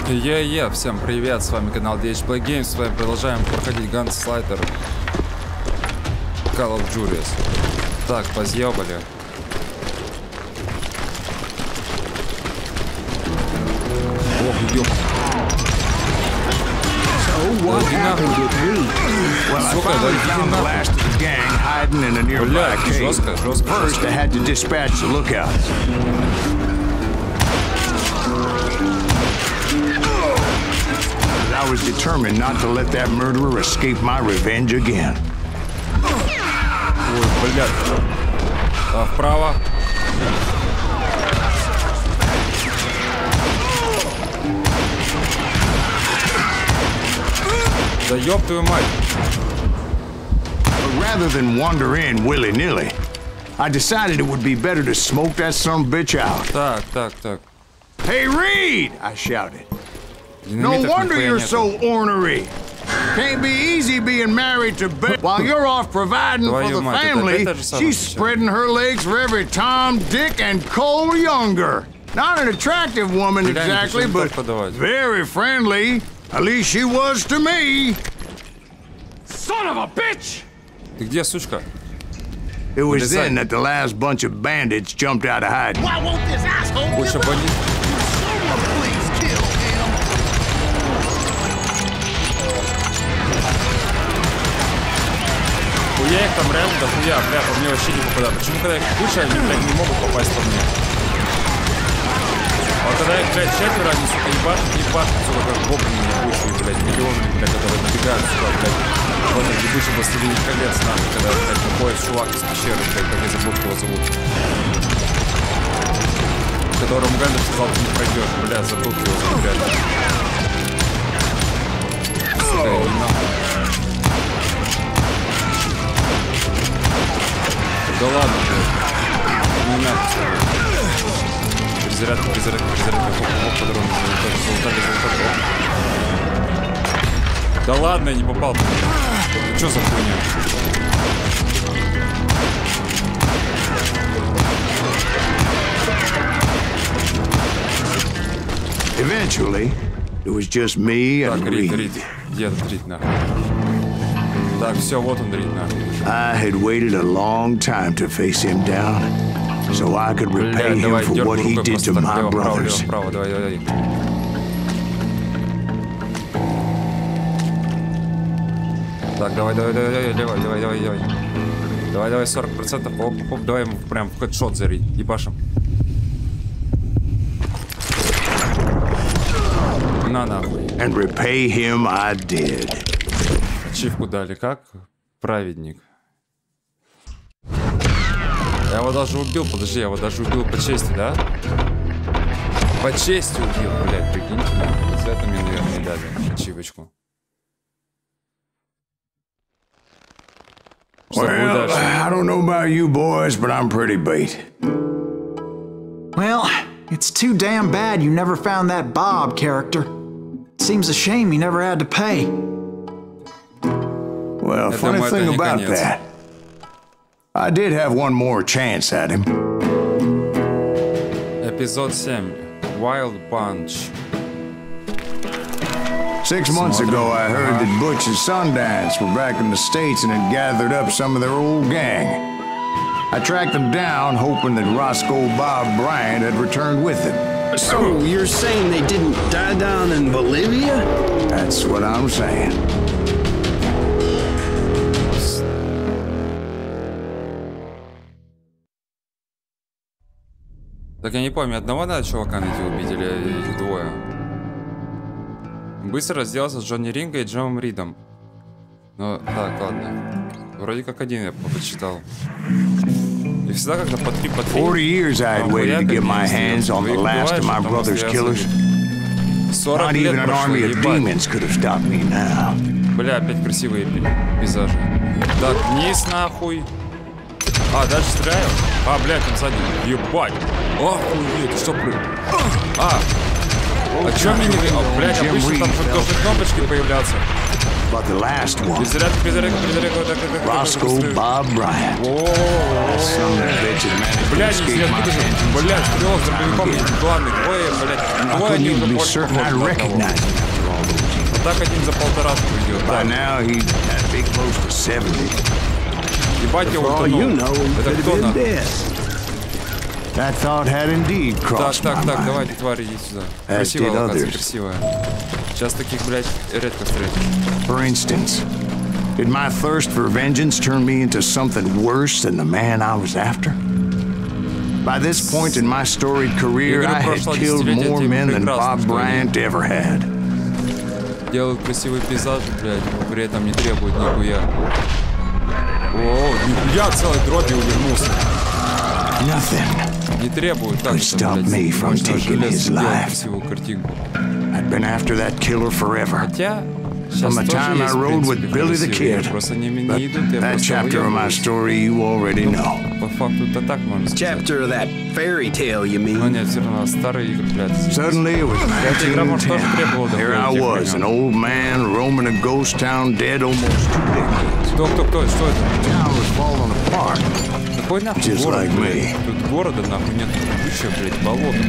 Всем привет, с вами канал Play с вами продолжаем проходить Gunslinger Call of Juarez. Так, позъебали. Ох, ёб. What happened with me? Well, I finally found the last of the gang hiding in a nearby cave. First, I had to dispatch the lookouts. I was determined not to let that murderer escape my revenge again. Ой, блядь. А вправо. Да ёб твою мать. But rather than wander in willy-nilly, I decided it would be better to smoke that son-of-a-bitch out. Так. Hey, Reed! I shouted. No wonder you're so ornery. Can't be easy being married to Betty. While you're off providing for the family, she's spreading her legs for every Tom, Dick, and Cole Younger. Not an attractive woman exactly, but very friendly. At least she was to me. Son of a bitch! Ты где, сучка? It was then that the last bunch of bandits jumped out of hiding. Why won't this asshole give up? Please kill him. Я их там реально дохуя, бля, по мне вообще не попадают. Почему когда их куча, они, блядь, не могут попасть по мне? А вот когда их, блядь, четверо, они, сука, ебашут, сука, как бобрины ебучие, блядь, миллионы, блядь, которые набегают сюда, блядь. Вот этот ебучий властелин колец, нахуй, когда, блядь, выходит чувак из пещеры, блядь, как я забыл, как его зовут. Которому Гандалф сказал, ты не пройдешь, блядь, забыл, как его зовут, блядь. Сука, я не нахуй. Да ладно, блядь. Не нахуй, сука. Перезарядка, оп, по-другому, золотая. Да ладно, я не попал. Ты чё за хуйня? Eventually, it was just me and Reed. Где этот Рид, нахуй? Так, все, вот он, Рид, нахуй. I had waited a long time to face him down, so I could repay him for what he did to my brothers. Право, давай. Так, давай, левой. Давай, 40%, оп, давай ему прям в хедшот зарить, ебашим. На нахуй. And repay him I did. Ачивку дали, как? Праведник. Я его даже убил, подожди, я его даже убил по чести, да? По чести убил, блядь, прикиньте. За это мне, наверное, не дали ачивочку. Well, I don't know about you boys, but I'm pretty bait. Well, it's too damn bad you never found that Bob character. Seems a shame you never had to pay. Well, funny thing about that, I did have one more chance at him. Эпизод 7. Wild Bunch. 6 months ago, I heard that Butch and Sundance were back in the States and had gathered up some of their old gang. I tracked them down, hoping that Roscoe Bob Bryant had returned with them. So, you're saying they didn't die down in Bolivia? That's what I'm saying. Так я не помню, одного надо чувака найти убить или их двое? Быстро разделался с Джонни Ринго и Джимом Ридом. Ну, так, ладно. Вроде как один я почитал. И всегда как-то по 3 40 years I had waited to get my hands on the last of my brother's killers. 40 Not even лет an army прошло, of demons could have stopped me now. Бля, опять красивые пейзажи. Так, вниз нахуй. А, дальше стреляю? А, блядь, там сзади. Ебать. Охуеть, что прыг? А чё мне не... блядь, обычно там должны кнопочки появляться. But the last one, Roscoe Bob Bryant. Some bitch that managed to escape my attention. I couldn't even be certain I'd recognize him after all those years. By now, he'd be close to 70. For all you know, he could have been dead. That thought had indeed crossed my mind. Давайте, твари, иди сюда. As did Красивая локация, others. красивая. Сейчас таких, блядь, редко встретишь. For instance, did my thirst for vengeance turn me into something worse than the man I was after? By this point in my storied career, I had killed more men than Bob Bryant ever had. Делают красивый пейзаж, блядь, но при этом не требуют нихуя. О, нихуя, целой дроби увернулся. Nothing Не требуют так, could что, stop блядь, me from мощного taking железа his сделать life. красивую картинку. I'd been after that killer forever. Хотя, From сейчас the тоже time I есть, в rode with принципе, Billy the красивые. Kid. Просто не But идут, я that просто chapter of my выебываюсь. story you already know. По факту это так можно сказать. Chapter of that fairy tale, you mean? Но нет, все равно старые игры, блядь. Suddenly it was Эта игра, может, тоже 1910. требовала Here I такой was, an old man roaming a ghost town, dead almost 2 decades. Кто, что это? Town was falling apart. Какой нахуй Just город, like блядь? me. Тут города нахуй нет, тут куча, блядь, болота.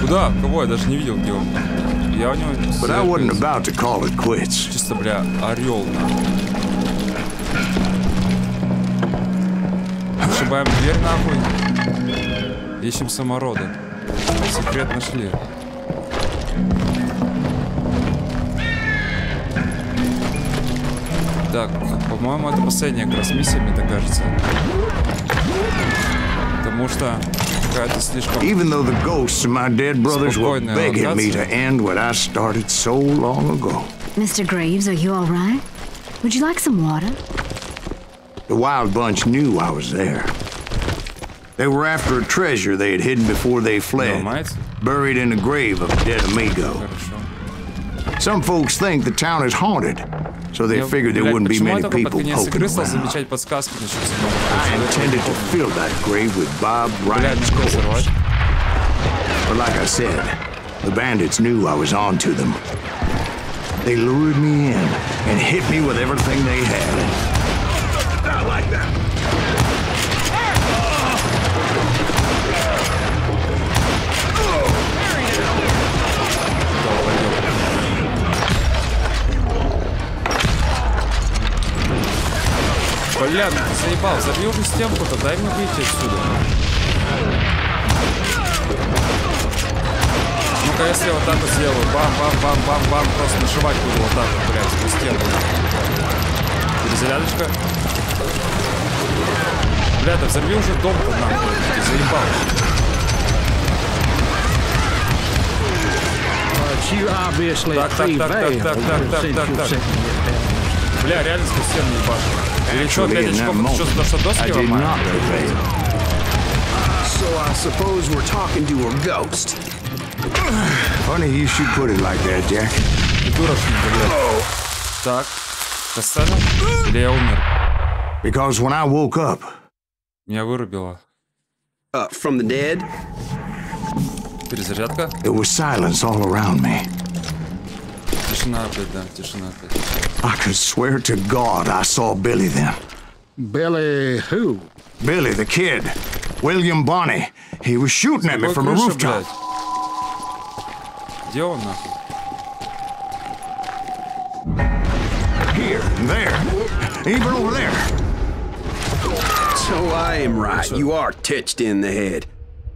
Куда? Кого? Я даже не видел, где он. Я у него... But I wasn't about to call it quits. Чисто, бля, орел, нахуй. Ошибаем дверь, нахуй. Ищем саморода. Секрет нашли. Так, по-моему, это последняя как раз миссия, мне так кажется. Потому что какая-то слишком... Even though the ghosts of my dead brothers were begging me to end what I started so long ago. Mr. Graves, are you all right? Would you like some water? The Wild Bunch knew I was there. They were after a treasure they had hidden before they fled, buried in the grave of a dead amigo. Some folks think the town is haunted, so they figured there wouldn't be many people poking around. I intended to fill that grave with Bob Bryant's corpse. But like I said, the bandits knew I was on to them. They lured me in and hit me with everything they had. Not like that. Бля, заебал, забей уже стенку-то, дай мне выйти отсюда. Ну-ка, если я вот так вот сделаю, бам-бам-бам-бам-бам, просто нашивать буду вот так вот, блядь, сквозь стенку. Перезарядочка. Бля, да взорви уже дом-то нахуй, ты заебал. Так. Бля, реально сквозь стену не башен. Или что, опять очков, что за то, что доски ломают? So I suppose we're talking to a ghost. Funny you should put it like that, Jack. Ты дурашник, блядь. Так, касцена? Или я умер? Because when I woke up, Меня вырубило. From the dead? Перезарядка. there was silence all around me. Тишина опять, да, тишина опять. I could swear to God I saw Billy then. Billy who? Billy, the kid. William Bonney. He was shooting at me from a rooftop. Где он, нахуй? Here and there. Even over there. So I am right. You are touched in the head.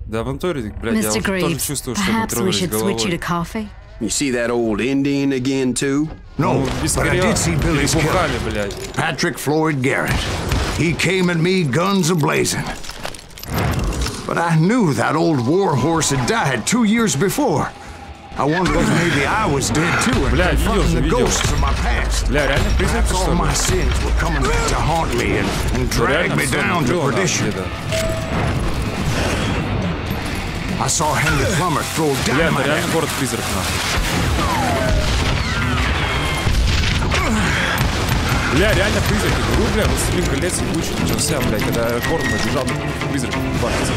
Да, в натуре, блядь, я Mr. вот тоже Graves, чувствую, что мы perhaps we тронулись should switch you to головой. coffee? You see that old Indian again, too? No, Без but I коря did see Billy's killer. перепухали, блядь. Patrick Floyd Garrett. He came at me guns a-blazing. But I knew that old war horse had died 2 years before. I wondered if maybe I was dead too and Бля, confronting the видел. ghosts of my past. Бля, реально призрак, Perhaps что all ли? my sins were coming back to haunt me and drag me down to perdition. I saw Henry Plummer throw Бля, это dynamite at реально me. город-призрак, нахуй. Бля, реально призрак. Игру, бля, «Властелин колец» и куча начался, бля, когда аэропорт побежал, призрак бахается.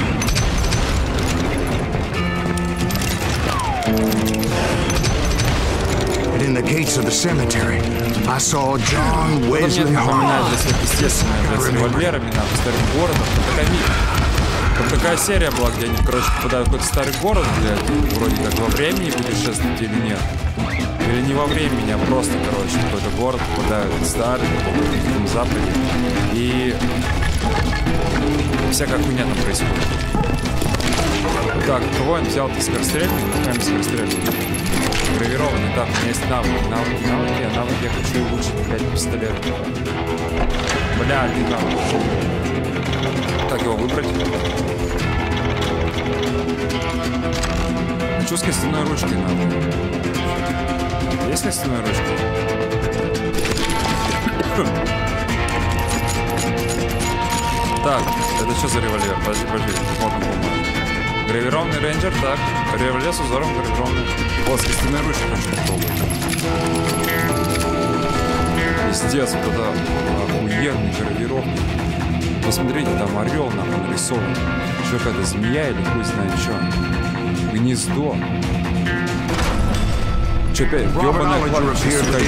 In the gates of the cemetery, I saw John Wesley напоминает, естественно, с револьверами, нахуй, старым городом. Там такая серия была, где они, короче, попадают в какой-то старый город, блядь, вроде как во времени путешествуют или нет. Или не во времени, а просто, короче, в какой-то город попадают старый, какой-то в Диком Западе. И всякая хуйня там происходит. Так, кого он взял-то? Скорострельный? Прям скорострельный. Гравированный, да, у меня есть навыки, я хочу улучшить, блядь, пистолет. Бля, не навык. Как его выбрать? Хочу с костяной ручкой надо. Есть костяной ручкой? Так, это что за револьвер? Подожди, можно помнить. Гравированный рейнджер, так. Револьвер с узором гравированный. Вот, с костяной ручкой хочу попробовать. Пиздец, вот это охуенный гравировка. Посмотрите, там орел нахуй нарисован. Что, какая-то змея или хуй знает что? Гнездо. Че опять? Ёбаная кладбище, сука.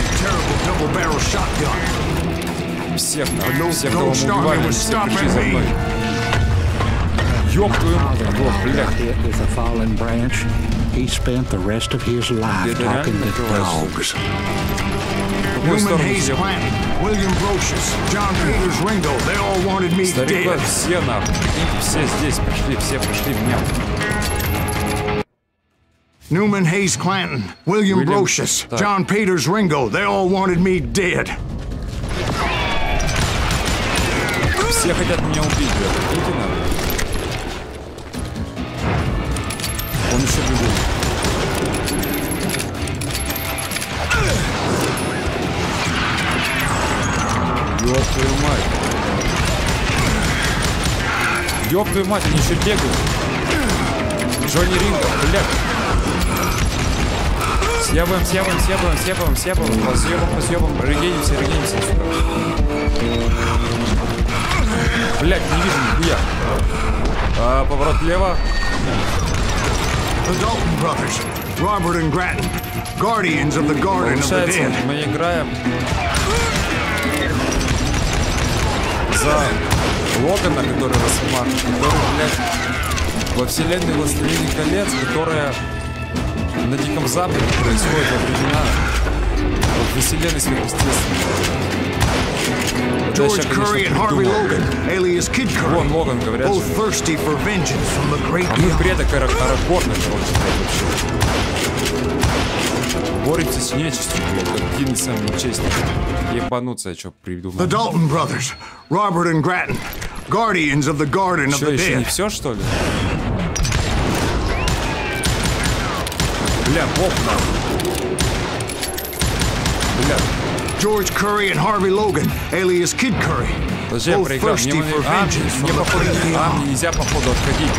Всех, кого мы убивали, все пришли за мной. Ёб твою мать, блядь. Newman Hayes Clanton, William Brocious, John Peters Ringo, they all wanted me dead. Все нахуй, все здесь пришли, все пришли в меня. Newman Hayes Clanton, William Brocious, John Peters Ringo, they all wanted me dead. Все хотят меня убить, блядь, идите нахуй. Он еще бегут. Ёб твою мать. Ёб твою мать, они еще бегают. Джонни Ринго, блядь. Съебаем. Позъебаем. Регенимся, сука. Блядь, не вижу нихуя. Поворот влево. The Dalton brothers, Robert and Grattan, guardians of the Garden of the Dead. Мы играем за Логана, который Росомаха, который, блядь, во вселенной «Властелин колец», которая на Диком Западе происходит во времена вселенной сверхъестественной. George Curry and Harvey Logan, alias Kid Curry, Вон Логан, говорят, both thirsty for vengeance from the great мы предок Арагорна, короче, боремся с нечистью, блядь, как один из самых нечестных. Ебануться, я чё придумал. The Dalton brothers, Robert and Grattan, guardians of the Garden of Чё, the еще не Dead. все, что ли? Бля, бог нахуй. Бля. George Curry and Harvey Logan, alias Kid Curry, Подожди, я both проиграл. thirsty for vengeance from Мне the походу, great мне нельзя, походу, отходить.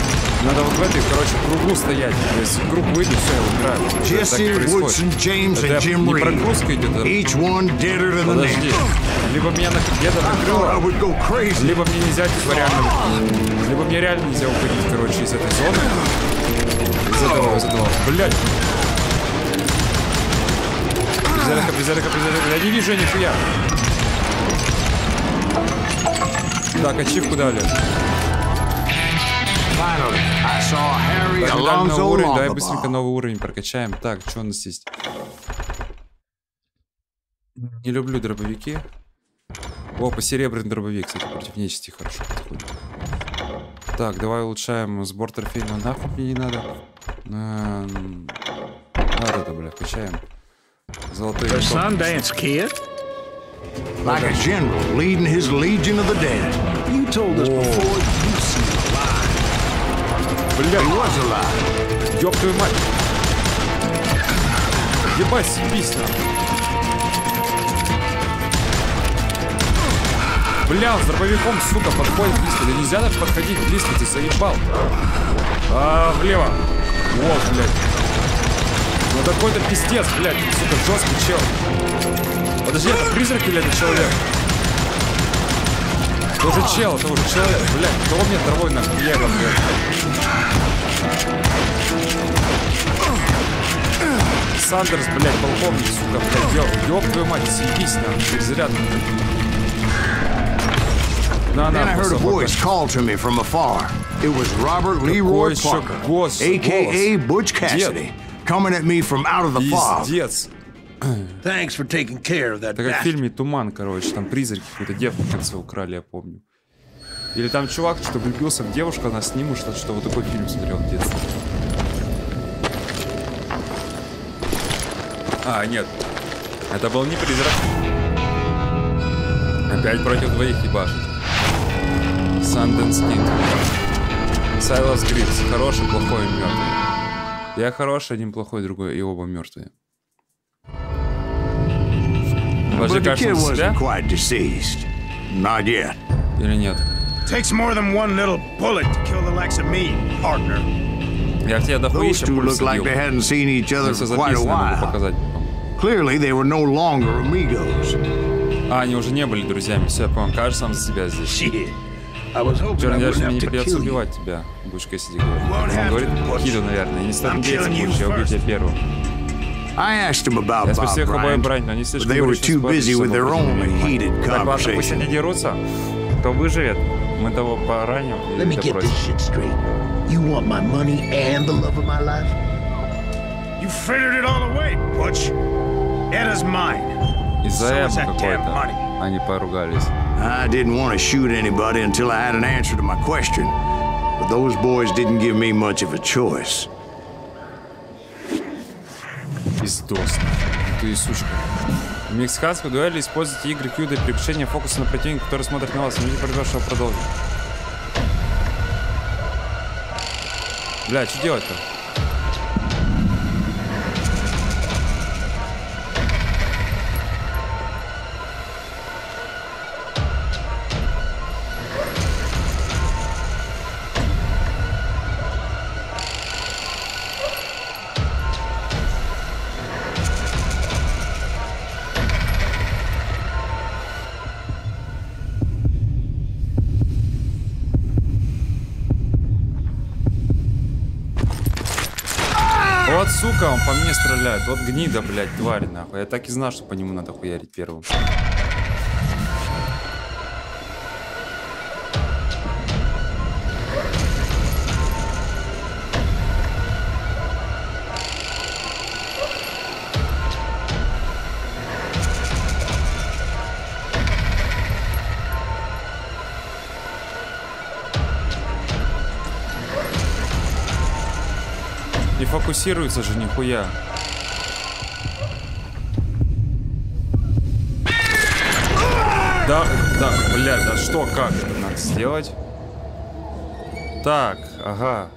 Надо вот в этой, короче, кругу стоять. То есть круг выйдет, все, я играю. Jesse Woodson, James and Jim Не Reed, прогрузка идет, а... each one deader than the Подожди. next. Либо меня где-то I thought I накрыло, would go crazy. либо мне нельзя, типа, реально... Либо мне реально нельзя уходить, короче, из этой зоны. Из этого. Блядь. Призарка. Я не вижу нихуя. Так, ачивку дали. Так, уровень. Давай быстренько новый уровень прокачаем. Так, что у нас есть? Не люблю дробовики. Опа, серебряный дробовик, кстати, против нечисти хорошо подходит. Так, давай улучшаем сбор трофейного. Нахуй мне не надо. Вот это, бля, качаем. Золотой Sundance Kid? Like a general leading his legion of the dead. You told us before you see him alive. Бля, He was alive. ёб твою мать. Ебать, съебись нахуй. Бля, с дробовиком, сука, подходит близко. Да нельзя так подходить близко, ты заебал. Влево. Вот, блядь. Ну такой-то пиздец, блядь, сука, жесткий чел. Подожди, это призрак или это человек? Это уже чел, это уже человек. Блядь, кого мне травой нахуярил, блядь? Сандерс, блядь, полковник, сука, блядь, ёб твою мать, съебись нам, перезаряд. Then I heard a voice call to me from afar. It was Robert Leroy Parker, a.k.a. Butch Cassidy, coming at me from out of the fog. Пиздец. Thanks for taking care of that. Это как в фильме «Туман», короче, там призраки какую-то девку в конце украли, я помню. Или там чувак что-то влюбился в девушку, она с ним ушла, что вот такой фильм смотрел в детстве. А, нет. Это был не призрак. Опять против двоих ебашить. Санденс Кид. Сайлас Грипс. Хороший, плохой и мертвый. Я хороший, один плохой, другой, и оба мертвые. Вожди, кажется, на себя? Или нет? Я тебе дохуища пульс садил. Мне все записано, могу показать. Clearly, they were no longer amigos. А, они уже не были друзьями. Все, я понял. Кажется, сам за себя здесь. Черный дядя, мне не придется убивать тебя. Бучка сиди говорит. Он говорит, Киду, наверное. Не стоит надеяться, Бучка, я убью тебя первым. Я спросил их обоих брать, но они слишком горячо. Так, ладно, пусть они дерутся. Кто выживет, мы того пораним и допросим. You want my money and the love of my life? You frittered it all away, Butch. Edda's mine. Из-за эмо какой-то. Они поругались. I didn't want to shoot anybody until I had an answer to my question. But those boys didn't give me much of a choice. Пиздос. Ты сучка. В мексиканской дуэли используйте игры Q для переключения фокуса на противника, который смотрит на вас. Не прошу продолжить. Бля, что делать-то? Вот, сука, он по мне стреляет. Вот гнида, блядь, тварь, нахуй. Я так и знал, что по нему надо хуярить первым. Не фокусируется же нихуя. Да, блядь, да что, как это надо сделать? Так, ага.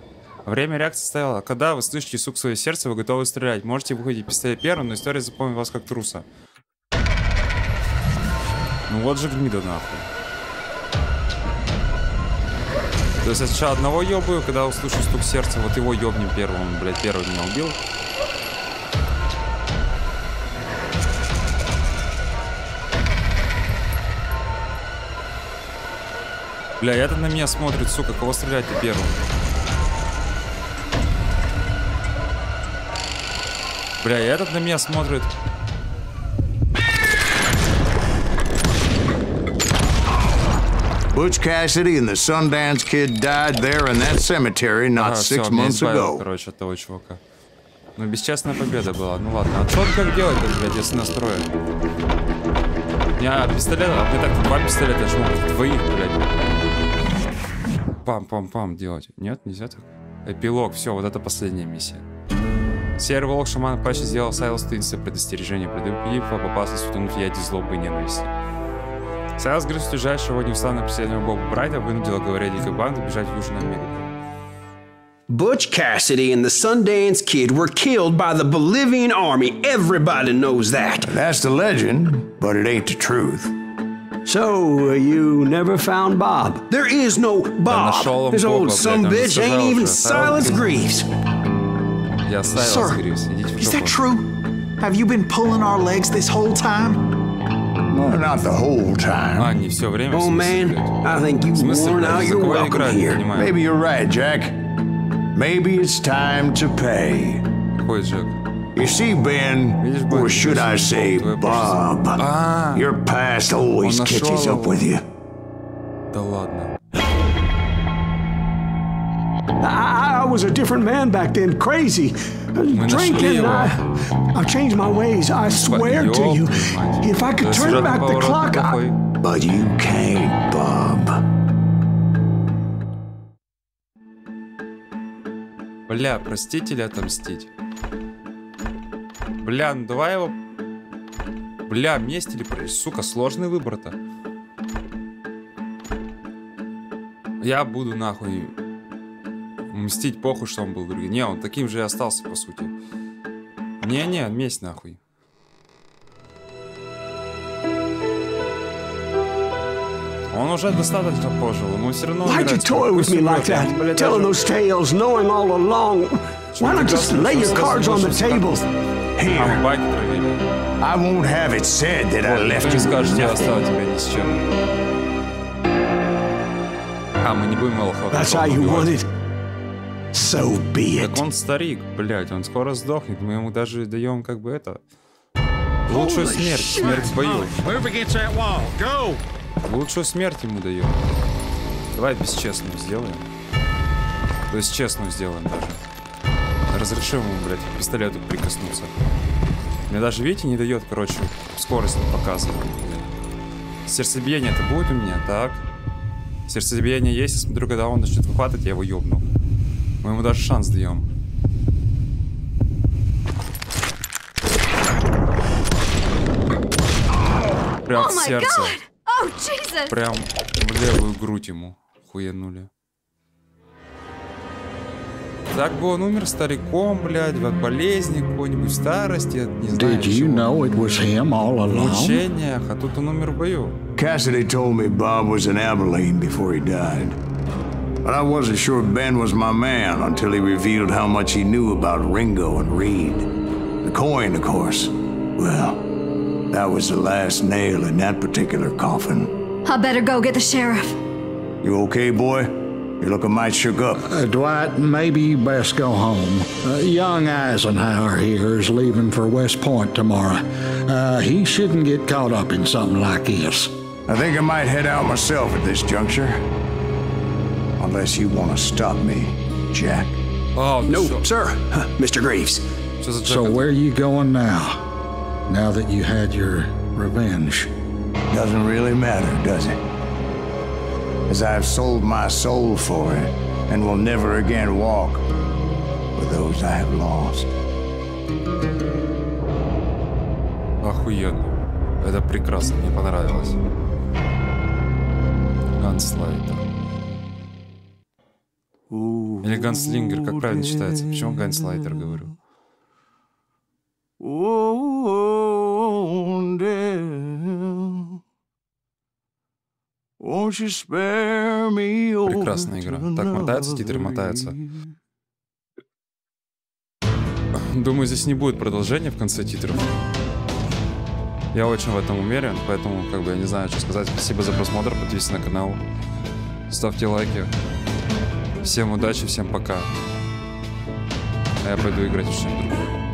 Время реакции стояло. Когда вы слышите стук в свое сердце, вы готовы стрелять. Можете выходить пистолет первым, но история запомнит вас как труса. Ну вот же гнида нахуй. То есть я сначала одного ёбаю, когда услышу стук сердца, вот его ёбнем первым, он, блядь, первый меня убил. Бля, этот на меня смотрит, сука, кого стрелять-то первым? Бля, этот на меня смотрит. Butch Cassidy and the Sundance Kid died there in that cemetery not 6 months ago. Короче, от того чувака. Ну, бесчестная победа была. Ну ладно, а что как делать-то, блядь, если настроен? У меня пистолет, а мне так-то 2 пистолета, я же могу двоих, блядь. Пам-пам-пам делать. Нет, нельзя так. Эпилог, все, вот это последняя миссия. Серый волк шаман Пачи сделал Сайлос таинственное предостережение, предупредив об опасности утонуть в яде злобы и ненависти. Сайлос Грифс, ближайшего неустанно преследуемого Боба Брайта, вынудила говоря дикой банды бежать в Южную Америку. Butch Cassidy and the Sundance Kid were killed by the Bolivian army. Everybody knows that. That's the legend, but it ain't the truth. So, you never found Bob? There is no Bob. This old sumbitch ain't even Silas Greaves. Sir, is that true? Have you been pulling our legs this whole time? Well, not the whole time. А, не все время. Oh man, I think you've worn out your welcome here. Maybe you're right, Jack. Maybe it's time to pay. Какой Джек? You see, Ben, or should I say, Bob, your past always catches up with you. Да ладно. I was a different man back then, crazy. Drinking, I've changed my ways, I swear to you. If I could turn back the clock, But you can't, Bob. Бля, простить или отомстить? Бля, ну давай его... Бля, месть или... Сука, сложный выбор-то. Я буду нахуй... Мстить, похуй, что он был другим. Не, он таким же и остался, по сути. Не-не, месть нахуй. Он уже достаточно пожил, но все равно... Why'd you toy with me like that? Telling those tales, knowing all along. Why not just lay your cards on the table? Here, I won't have it said that I left you. Не скажешь, я оставил тебя ни с чем. А, мы не будем его охотиться. That's how you want it. So be it. Так он старик, блядь, он скоро сдохнет. Мы ему даже даем как бы это... Лучшую смерть, смерть в бою. Лучшую смерть ему даем. Давай бесчестную сделаем. То есть честную сделаем даже. Разрешим ему, блядь, к пистолету прикоснуться. Мне даже, видите, не дает, короче, скорость не показывает. Сердцебиение это будет у меня, так? Сердцебиение есть, я смотрю, когда он начнет выхватывать, я его ёбну. Мы ему даже шанс даем. Прям в сердце. Прям в левую грудь ему хуянули. Так бы он умер стариком, блядь, от болезни какой-нибудь, старости, не знаю чего. В мучениях, а тут он умер в бою. Cassidy told me Bob was in Abilene before he died. But I wasn't sure Ben was my man until he revealed how much he knew about Ringo and Reed. The coin, of course. Well, that was the last nail in that particular coffin. I better go get the sheriff. You okay, boy? You're looking mighty shook up. Dwight, maybe you best go home. Young Eisenhower here is leaving for West Point tomorrow. He shouldn't get caught up in something like this. I think I might head out myself at this juncture. Unless you want to stop me, Jack. Oh, no, sir. Mr. Graves. So where are you going now? Now that you had your revenge? Doesn't really matter, does it? As I've sold my soul for it, and will never again walk with those I have lost. Охуенно. Это прекрасно, мне понравилось. Ганслайтер. Или Ганслингер, как правильно читается? Почему Ганслайтер говорю? Прекрасная игра. Так, мотается, титры мотаются. Думаю, здесь не будет продолжения в конце титров. Я очень в этом уверен, поэтому, как бы, я не знаю, что сказать. Спасибо за просмотр, подписывайтесь на канал, ставьте лайки. Всем удачи, всем пока. А я пойду играть в что-нибудь другое.